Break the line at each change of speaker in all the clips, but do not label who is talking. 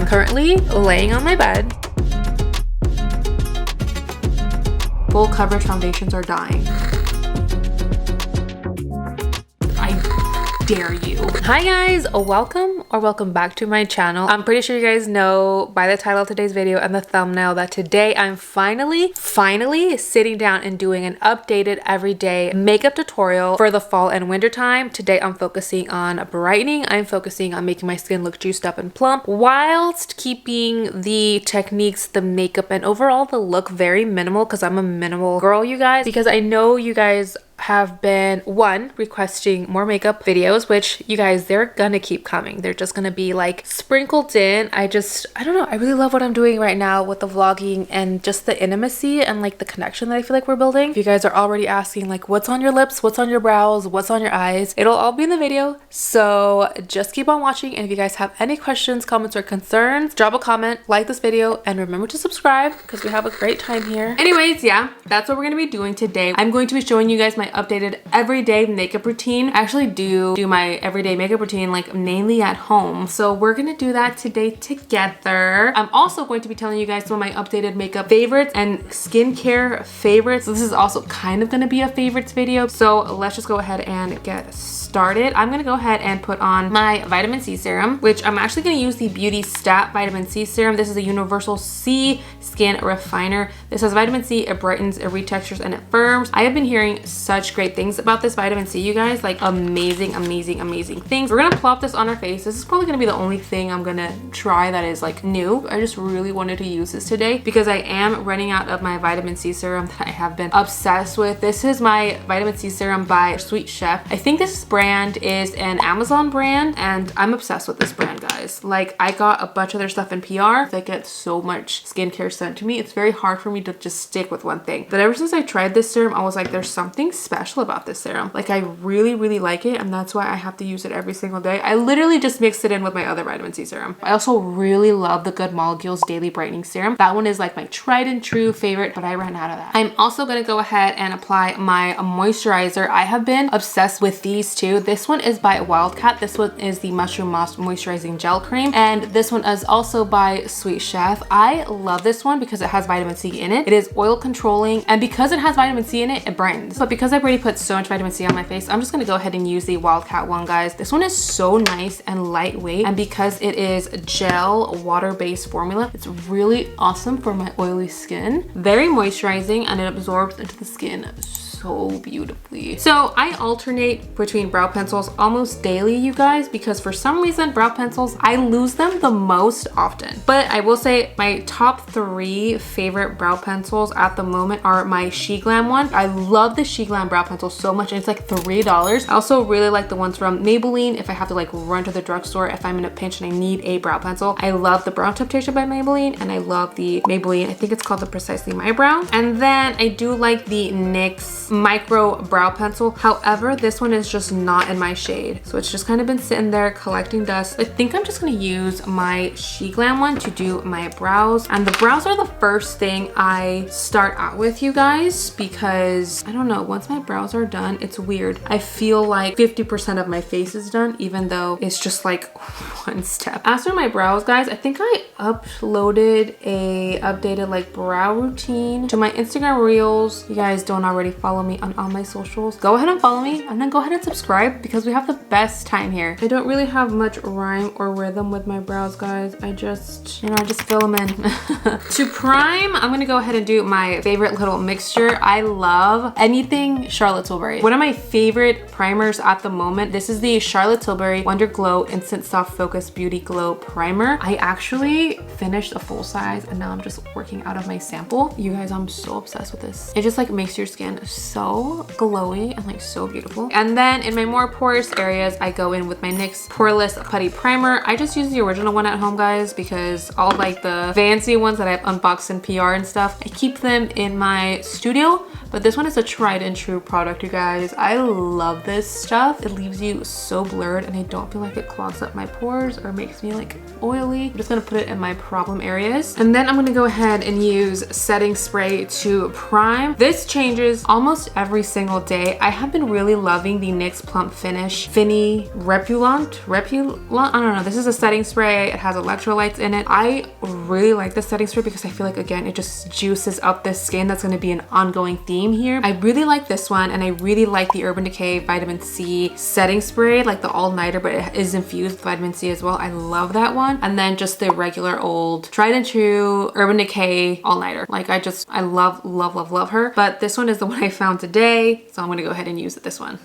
I'm currently laying on my bed. Full coverage foundations are dying. Dare you. Hi guys, welcome back to my channel. I'm pretty sure you guys know by the title of today's video and the thumbnail that today I'm finally sitting down and doing an updated everyday makeup tutorial for the fall and winter time. Today I'm focusing on brightening. I'm focusing on making my skin look juiced up and plump whilst keeping the techniques, the makeup, and overall the look very minimal, because I'm a minimal girl, you guys, because I know you guys have been requesting more makeup videos, which you guys, they're gonna keep coming. They're just gonna be like sprinkled in. I don't know, I really love what I'm doing right now with the vlogging and just the intimacy and like the connection that I feel like we're building. If you guys are already asking like what's on your lips, what's on your brows, what's on your eyes, it'll all be in the video, so just keep on watching. And if you guys have any questions, comments, or concerns, drop a comment, like this video, and remember to subscribe because we have a great time here. Anyways, yeah, that's what we're gonna be doing today. I'm going to be showing you guys my updated everyday makeup routine. I actually do my everyday makeup routine like mainly at home, so we're gonna do that today together. I'm also going to be telling you guys some of my updated makeup favorites and skincare favorites. So this is also kind of gonna be a favorites video, so let's just go ahead and get started. I'm gonna go ahead and put on my vitamin C serum, which I'm actually gonna use the Beauty Stat Vitamin C Serum. This is a Universal C Skin Refiner. This has vitamin C, it brightens, it retextures, and it firms. I have been hearing such great things about this vitamin C, you guys, like amazing things. We're gonna plop this on our face. This is probably gonna be the only thing I'm gonna try that is like new. I just really wanted to use this today because I am running out of my vitamin C serum that I have been obsessed with. This is my vitamin C serum by Sweet Chef. I think this brand is an Amazon brand and I'm obsessed with this brand, guys. Like, I got a bunch of their stuff in PR. They get so much skincare sent to me. It's very hard for me to just stick with one thing. But ever since I tried this serum, I was like, there's something special about this serum. Like, I really like it, and that's why I have to use it every single day. I literally just mixed it in with my other vitamin C serum. I also really love the Good Molecules Daily Brightening Serum. That one is like my tried and true favorite, but I ran out of that. I'm also gonna go ahead and apply my moisturizer. I have been obsessed with these two. This one is by Wildcat. This one is the Mushroom Moss Moisturizing Gel Cream, and this one is also by Sweet Chef. I love this one because it has vitamin C in it. It is oil controlling, and because it has vitamin C in it, it brightens. But because I've already put so much vitamin C on my face, I'm just gonna go ahead and use the Wildcat one, guys. This one is so nice and lightweight, and because it is gel water-based formula, it's really awesome for my oily skin. Very moisturizing, and it absorbs into the skin so beautifully. So I alternate between brow pencils almost daily, you guys, because for some reason brow pencils, I lose them the most often. But I will say my top 3 favorite brow pencils at the moment are my SheGlam one. I love the SheGlam brow pencil so much, and it's like $3. I also really like the ones from Maybelline if I have to like run to the drugstore if I'm in a pinch and I need a brow pencil. I love the Brow Temptation by Maybelline, and I love the Maybelline, I think it's called the Precisely My Brow. And then I do like the NYX micro brow pencil. However, this one is just not in my shade, so it's just kind of been sitting there collecting dust. I think I'm just gonna use my SheGlam one to do my brows, and the brows are the first thing I start out with, you guys, because I don't know, once my brows are done, it's weird. I feel like 50% of my face is done, even though it's just like one step. As for my brows, guys, I think I uploaded a updated like brow routine to my Instagram reels. You guys don't already follow me on all my socials, go ahead and follow me, and then go ahead and subscribe because we have the best time here. I don't really have much rhyme or rhythm with my brows, guys. I just, I just fill them in. To prime, I'm gonna go ahead and do my favorite little mixture. I love anything Charlotte Tilbury. One of my favorite primers at the moment, this is the Charlotte Tilbury Wonder Glow Instant Soft Focus Beauty Glow Primer. I actually finished a full size, and now I'm just working out of my sample. You guys, I'm so obsessed with this. It just like makes your skin so glowy and like so beautiful. And then in my more porous areas, I go in with my NYX Poreless Putty Primer. I just use the original one at home, guys, because all like the fancy ones that I've unboxed in PR and stuff, I keep them in my studio but this one is a tried and true product, you guys. I love this stuff. It leaves you so blurred and I don't feel like it clogs up my pores or makes me like oily. I'm just gonna put it in my problem areas. And then I'm gonna go ahead and use setting spray to prime. This changes almost every single day. I have been really loving the NYX Plump Finish Repullant, I don't know. This is a setting spray. It has electrolytes in it. I really like this setting spray because I feel like, again, it just juices up the skin. That's going to be an ongoing theme here. I really like this one, and I really like the Urban Decay Vitamin C setting spray, like the all-nighter, but it is infused with vitamin C as well. I love that one. And then just the regular old tried and true Urban Decay all-nighter. Like I love her. But this one is the one I found today, so I'm going to go ahead and use this one.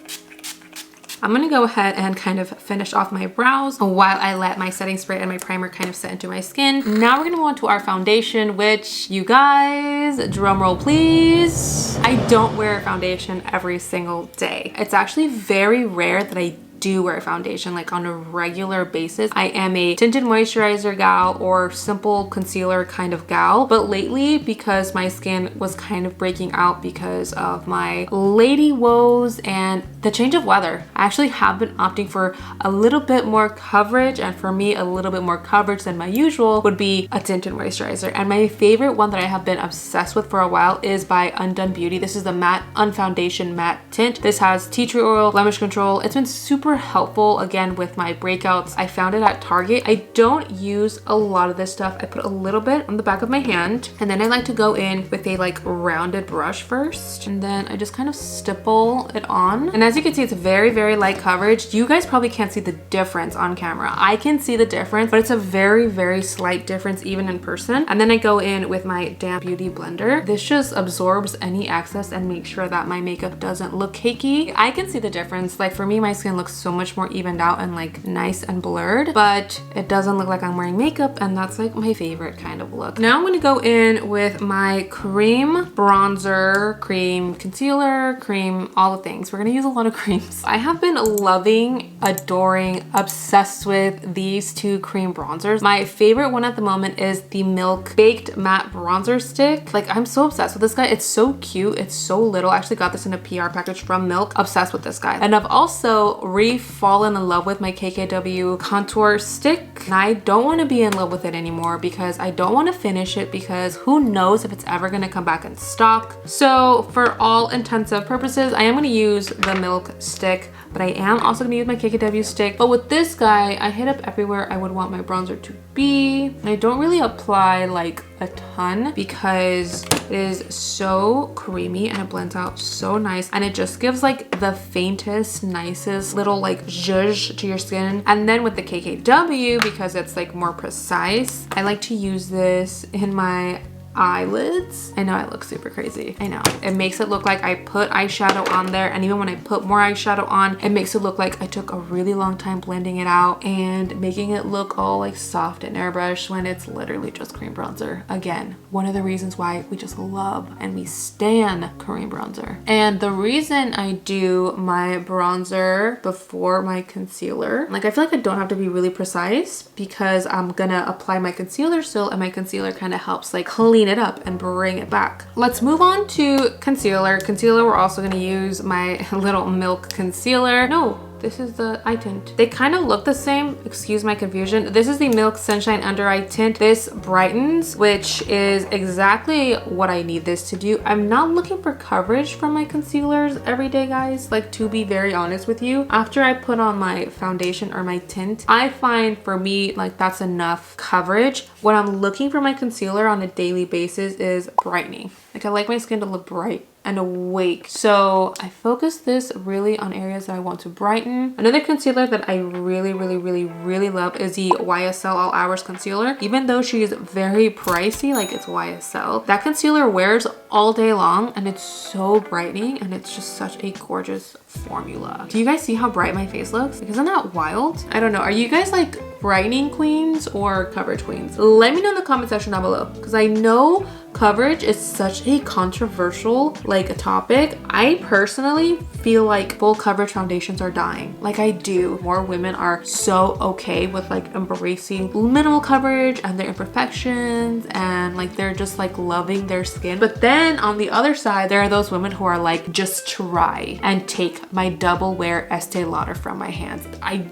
I'm gonna go ahead and kind of finish off my brows while I let my setting spray and my primer kind of set into my skin. Now we're gonna move on to our foundation, which, you guys, drum roll please. I don't wear foundation every single day. It's actually very rare that I do wear foundation like on a regular basis. I am a tinted moisturizer gal or simple concealer kind of gal, but lately, because my skin was kind of breaking out because of my lady woes and the change of weather, I actually have been opting for a little bit more coverage, and for me, a little bit more coverage than my usual would be a tinted moisturizer. And my favorite one that I have been obsessed with for a while is by Undone Beauty. This is the matte unfoundation matte tint. This has tea tree oil, blemish control. It's been super helpful, again, with my breakouts. I found it at Target. I don't use a lot of this stuff. I put a little bit on the back of my hand, and then I like to go in with a like rounded brush first, and then I just kind of stipple it on. And as you can see, it's very, very light coverage. You guys probably can't see the difference on camera. I can see the difference, but it's a very, very slight difference even in person. And then I go in with my damp beauty blender. This just absorbs any excess and makes sure that my makeup doesn't look cakey. I can see the difference. Like for me, my skin looks so much more evened out and like nice and blurred, but it doesn't look like I'm wearing makeup, and that's like my favorite kind of look. Now I'm gonna go in with my cream bronzer, cream concealer, cream, all the things. We're gonna use a lot of creams. I have been loving, adoring, obsessed with these two cream bronzers. My favorite one at the moment is the Milk Baked Matte Bronzer Stick. Like, I'm so obsessed with this guy. It's so cute. It's so little. I actually got this in a PR package from Milk. Obsessed with this guy. And I've also fallen in love with my KKW contour stick, and I don't want to be in love with it anymore because I don't want to finish it, because who knows if it's ever going to come back in stock. So for all intensive purposes, I am going to use the Milk stick, but I am also going to use my KKW stick. But with this guy, I hit up everywhere I would want my bronzer to be, and I don't really apply like a ton because it is so creamy and it blends out so nice, and it just gives like the faintest, nicest little like zhuzh to your skin. And then with the KKW, because it's like more precise, I like to use this in my eyelids. I know I look super crazy. I know. It makes it look like I put eyeshadow on there, and even when I put more eyeshadow on, it makes it look like I took a really long time blending it out and making it look all like soft and airbrushed when it's literally just cream bronzer. Again, one of the reasons why we just love and we stan cream bronzer. And the reason I do my bronzer before my concealer, like I feel like I don't have to be really precise because I'm gonna apply my concealer still, and my concealer kind of helps like clean it up and bring it back. Let's move on to concealer. Concealer, we're also going to use my little Milk concealer. No, this is the eye tint. They kind of look the same. Excuse my confusion. This is the Milk Sunshine Under Eye Tint. This brightens, which is exactly what I need this to do. I'm not looking for coverage from my concealers every day, guys. Like, to be very honest with you, after I put on my foundation or my tint, I find for me, like, that's enough coverage. What I'm looking for my concealer on a daily basis is brightening. Like, I like my skin to look bright and awake. So I focus this really on areas that I want to brighten. Another concealer that I really love is the YSL All Hours concealer. Even though she's very pricey, like it's YSL, that concealer wears all day long and it's so brightening, and it's just such a gorgeous formula. Do you guys see how bright my face looks? Like, isn't that wild? I don't know. Are you guys like brightening queens or coverage queens? Let me know in the comment section down below, because I know coverage is such a controversial like like a topic. I personally feel like full coverage foundations are dying. Like I do. More women are so okay with like embracing minimal coverage and their imperfections, and like they're just like loving their skin. But then on the other side, there are those women who are like, just try and take my double wear Estee Lauder from my hands. I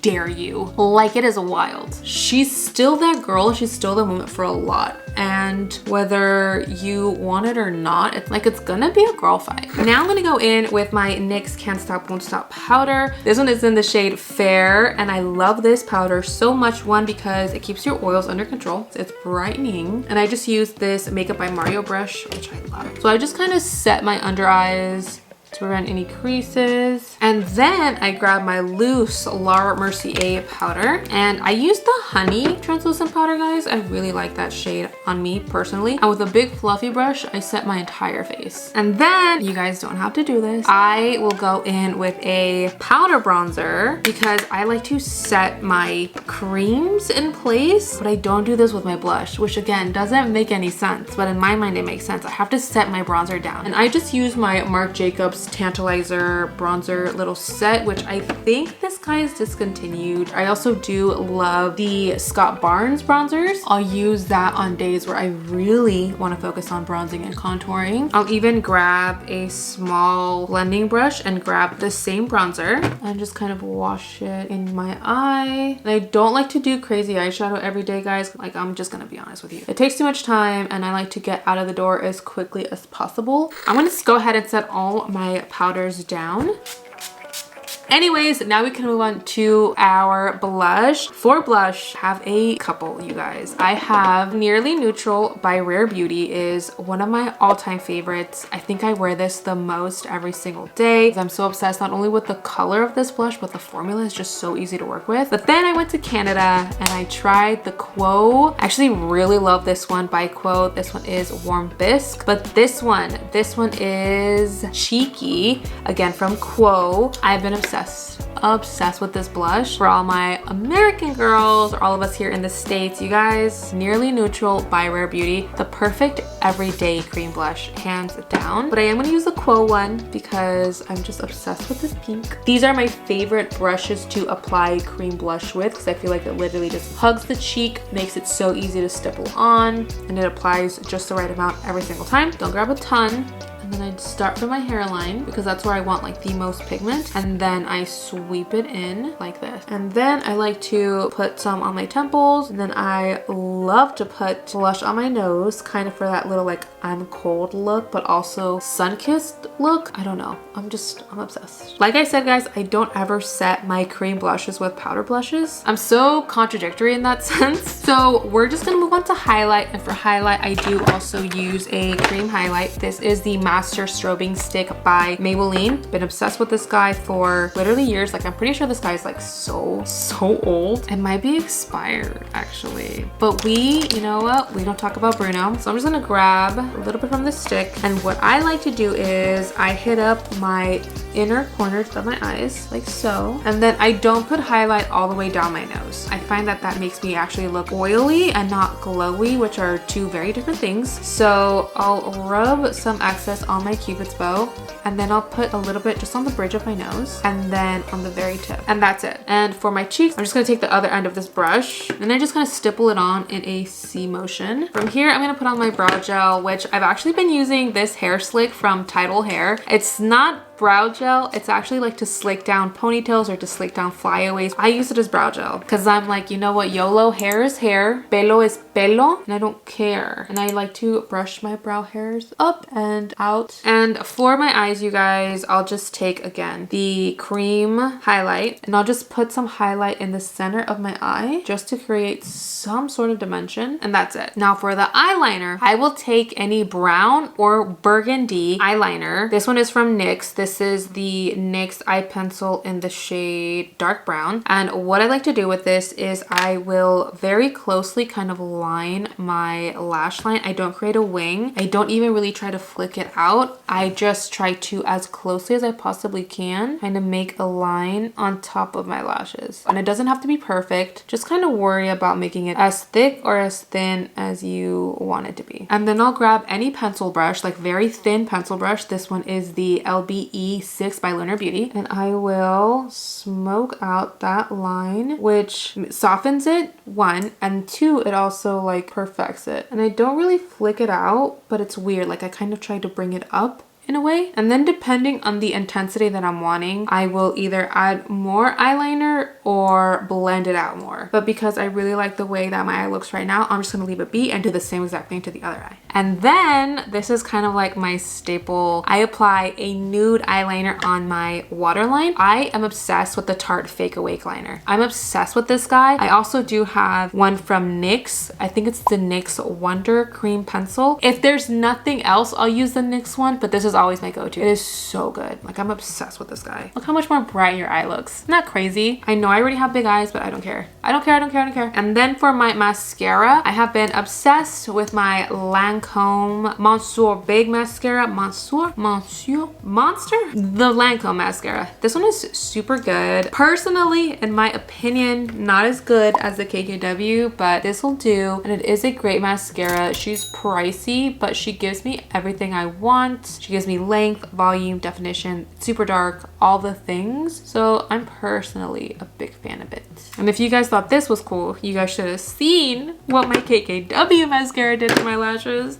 dare you. Like, it is wild. She's still that girl. She's still the woman for a lot. And whether you want it or not, it's like, it's gonna be a girl fight. Now I'm gonna go in with my NYX Can't Stop Won't Stop powder. This one is in the shade Fair, and I love this powder so much. One, because it keeps your oils under control. It's brightening. And I just used this Makeup by Mario brush, which I love. So I just kind of set my under eyes to prevent any creases. And then I grabbed my loose Laura Mercier powder, and I used the Honey translucent powder, guys. I really like that shade on me personally. And with a big fluffy brush, I set my entire face. And then, you guys don't have to do this, I will go in with a powder bronzer because I like to set my creams in place, but I don't do this with my blush, which again doesn't make any sense, but in my mind it makes sense. I have to set my bronzer down, and I just use my Marc Jacobs Tantalizer bronzer little set, which I think this guy is discontinued. I also do love the Scott Barnes bronzers. I'll use that on days where I really want to focus on bronzing and contouring. I'll even grab a small blending brush and grab the same bronzer and just kind of wash it in my eye. And I don't like to do crazy eyeshadow every day, guys. Like, I'm just gonna be honest with you. It takes too much time, and I like to get out of the door as quickly as possible. I'm gonna just go ahead and set all my powders down. Anyways, now we can move on to our blush. For blush, I have a couple, you guys. I have Nearly Neutral by Rare Beauty, is one of my all-time favorites. I think I wear this the most every single day. I'm so obsessed not only with the color of this blush, but the formula is just so easy to work with. But then I went to Canada and I tried the Quo. I actually really love this one by Quo. This one is Warm Bisque, but this one is Cheeky, again from Quo. I've been obsessed with this blush. For all my American girls, or all of us here in the States, you guys, Nearly Neutral by Rare Beauty, the perfect everyday cream blush, hands down. But I am going to use the Quo one because I'm just obsessed with this pink. These are my favorite brushes to apply cream blush with because I feel like it literally just hugs the cheek, makes it so easy to stipple on, and it applies just the right amount every single time. Don't grab a ton. And then I start from my hairline because that's where I want like the most pigment, and then I sweep it in like this. And then I like to put some on my temples, and then I love to put blush on my nose, kind of for that little like I'm cold look, but also sun-kissed look. I don't know, I'm obsessed. Like I said, guys, I don't ever set my cream blushes with powder blushes. I'm so contradictory in that sense. So we're just gonna move on to highlight, and for highlight I do also use a cream highlight. This is the Master Strobing Stick by Maybelline. Been obsessed with this guy for literally years. Like, I'm pretty sure this guy is like so old. It might be expired actually, but you know what? We don't talk about Bruno. So I'm just gonna grab a little bit from the stick, and what I like to do is I hit up my inner corners of my eyes like so, and then I don't put highlight all the way down my nose. I find that that makes me actually look oily and not glowy, which are two very different things. So I'll rub some excess on my Cupid's bow, and then I'll put a little bit just on the bridge of my nose and then on the very tip, and that's it. And for my cheeks, I'm just gonna take the other end of this brush and I just kind of stipple it on in a C motion. From here, I'm gonna put on my brow gel, which I've actually been using this hair slick from Tidal Hair. It's not brow gel, it's actually like to slick down ponytails or to slick down flyaways. I use it as brow gel because I'm like, you know what, YOLO, hair is hair, pelo es pelo, and I don't care. And I like to brush my brow hairs up and out. And for my eyes, you guys, I'll just take again the cream highlight, and I'll just put some highlight in the center of my eye just to create some sort of dimension, and that's it. Now for the eyeliner, I will take any brown or burgundy eyeliner. This one is from NYX. This This is the NYX eye pencil in the shade dark brown. And what I like to do with this is I will very closely kind of line my lash line. I don't create a wing. I don't even really try to flick it out. I just try to, as closely as I possibly can, kind of make a line on top of my lashes. And it doesn't have to be perfect. Just kind of worry about making it as thick or as thin as you want it to be. And then I'll grab any pencil brush, like very thin pencil brush. This one is the LBE6 by Lunar Beauty. And I will smoke out that line, which softens it, one, and two, it also like perfects it. And I don't really flick it out, but it's weird. Like I kind of try to bring it up in a way. And then depending on the intensity that I'm wanting, I will either add more eyeliner or blend it out more. But because I really like the way that my eye looks right now, I'm just gonna leave it be and do the same exact thing to the other eye. And then this is kind of like my staple. I apply a nude eyeliner on my waterline. I am obsessed with the Tarte Fake Awake liner. I'm obsessed with this guy. I also do have one from NYX. I think it's the NYX Wonder Cream Pencil. If there's nothing else, I'll use the NYX one, but this is always my go-to. It is so good. Like I'm obsessed with this guy. Look how much more bright your eye looks. Isn't that crazy? I know I already have big eyes, but I don't care. I don't care, I don't care, I don't care. And then for my mascara, I have been obsessed with my Lancome Monster Big Mascara. Monster? The Lancome mascara. This one is super good. Personally, in my opinion, not as good as the KKW, but this will do. And it is a great mascara. She's pricey, but she gives me everything I want. She gives me length, volume, definition, super dark, all the things. So I'm personally a big fan of it. And if you guys thought this was cool, you guys should have seen what my KKW mascara did to my lashes.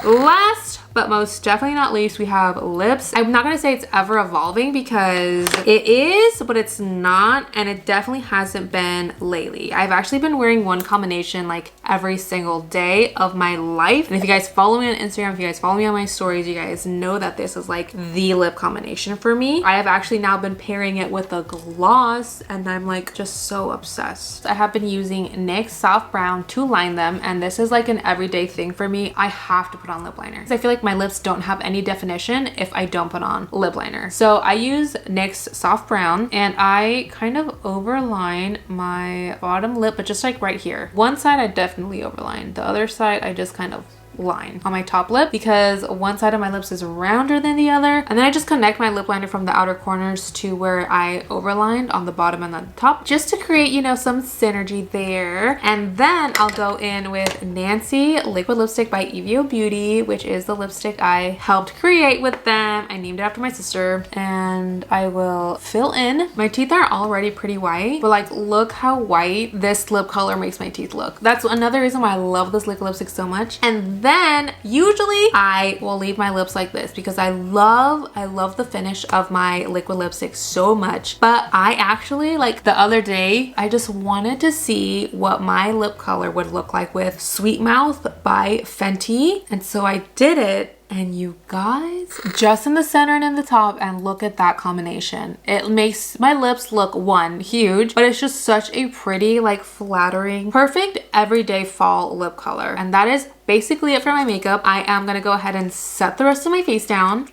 Last but most definitely not least, we have lips. I'm not gonna say it's ever evolving because it is, but it's not, and it definitely hasn't been lately. I've actually been wearing one combination like every single day of my life. And if you guys follow me on Instagram, if you guys follow me on my stories, you guys know that this is like the lip combination for me. I have actually now been pairing it with a gloss, and I'm like just so obsessed. I have been using NYX Soft Brown to line them, and this is like an everyday thing for me. I have to put on lip liner. I feel like my lips don't have any definition if I don't put on lip liner. So I use NYX Soft Brown, and I kind of overline my bottom lip, but just like right here. One side I definitely overline. The other side I just kind of line on my top lip because one side of my lips is rounder than the other, and then I just connect my lip liner from the outer corners to where I overlined on the bottom and on the top, just to create, you know, some synergy there. And then I'll go in with Nancy liquid lipstick by Evio Beauty, which is the lipstick I helped create with them. I named it after my sister, and I will fill in. My teeth are already pretty white, but like look how white this lip color makes my teeth look. That's another reason why I love this liquid lipstick so much. And then usually I will leave my lips like this because I love the finish of my liquid lipstick so much. But I actually, like the other day, I just wanted to see what my lip color would look like with Sweet Mouth by Fenty, and so I did it. And you guys, just in the center and in the top, and look at that combination. It makes my lips look, one, huge, but it's just such a pretty, like flattering, perfect everyday fall lip color. And that is basically it for my makeup. I am gonna go ahead and set the rest of my face down.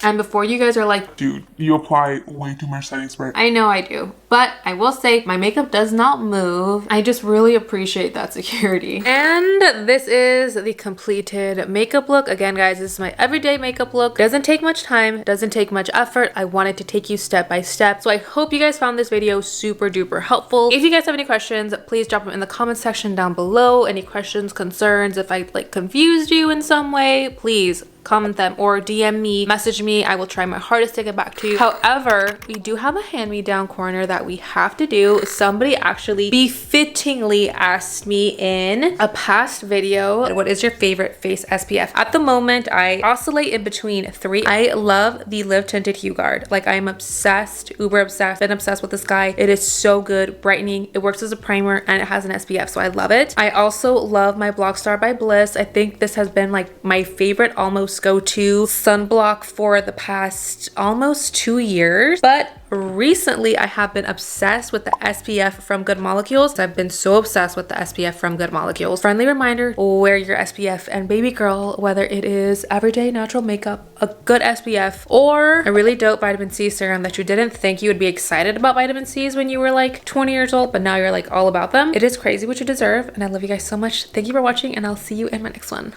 And before you guys are like,
dude, you apply way too much setting spray.
I know I do, but I will say my makeup does not move. I just really appreciate that security. And this is the completed makeup look. Again, guys, this is my everyday makeup look. Doesn't take much time, doesn't take much effort. I wanted to take you step by step. So I hope you guys found this video super duper helpful. If you guys have any questions, please drop them in the comment section down below. Any questions, concerns, if I like confused you in some way, please comment them or DM me, message me. I will try my hardest to get back to you. However, we do have a hand-me-down corner that we have to do. Somebody actually befittingly asked me in a past video, what is your favorite face SPF? At the moment, I oscillate in between 3. I love the Live Tinted Hue Guard. Like, I'm obsessed, uber obsessed, been obsessed with this guy. It is so good, brightening. It works as a primer and it has an SPF, so I love it. I also love my Blockstar by Bliss. I think this has been like my favorite almost go-to sunblock for the past almost 2 years, but recently I have been obsessed with the SPF from Good Molecules. I've been so obsessed with the SPF from Good Molecules. Friendly reminder, wear your SPF, and baby girl, whether it is everyday natural makeup, a good SPF, or a really dope vitamin C serum that you didn't think you would be excited about vitamin C's when you were like 20 years old, but now you're like all about them. It is crazy what you deserve, and I love you guys so much. Thank you for watching, and I'll see you in my next one.